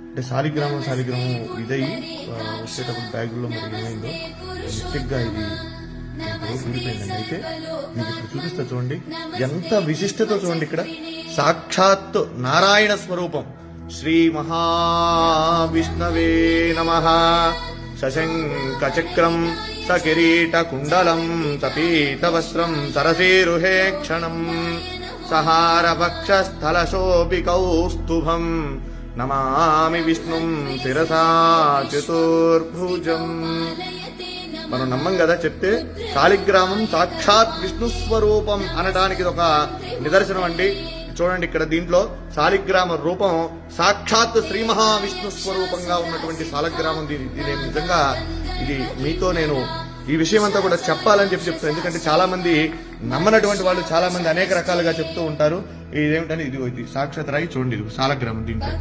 అంటే సాలిగ్రామం ఇదై వచ్చేటప్పుడు బ్యాగుల్లో మరి ఏమైందో మిస్టేక్గా ఇది ఊడిపోయిందండి. అయితే మీకు ఇక్కడ చూపిస్తా చూడండి, ఎంత విశిష్టతో చూడండి. ఇక్కడ సాక్షాత్ నారాయణ స్వరూపం శ్రీ మహావిష్ణవే నమః. సశంఖ చక్రం సకిరీట కుండలం సపీత వస్త్రం సరసేరుహే క్షణం సహార వక్షస్థల శోభి కౌస్తుభం నమామి విష్ణుం శిరసా చతుర్భుజం. మనం నమ్మం కదా చెప్తే. శాలిగ్రామం సాక్షాత్ విష్ణు స్వరూపం అనడానికి ఒక నిదర్శనం అండి. చూడండి ఇక్కడ దీంట్లో శాలిగ్రామ రూపం సాక్షాత్ శ్రీ మహావిష్ణు స్వరూపంగా ఉన్నటువంటి శాలిగ్రామం. దీని నిజంగా ఇది మీతో నేను ఈ విషయం అంతా కూడా చెప్పాలని చెప్తాను. ఎందుకంటే చాలా మంది నమ్మనటువంటి వాళ్ళు చాలా మంది అనేక రకాలుగా చెప్తూ ఉంటారు. ఇదేమిటని ఇది సాక్షాత్ రాయి చూడండి, ఇది శాలిగ్రామం. దీంట్లో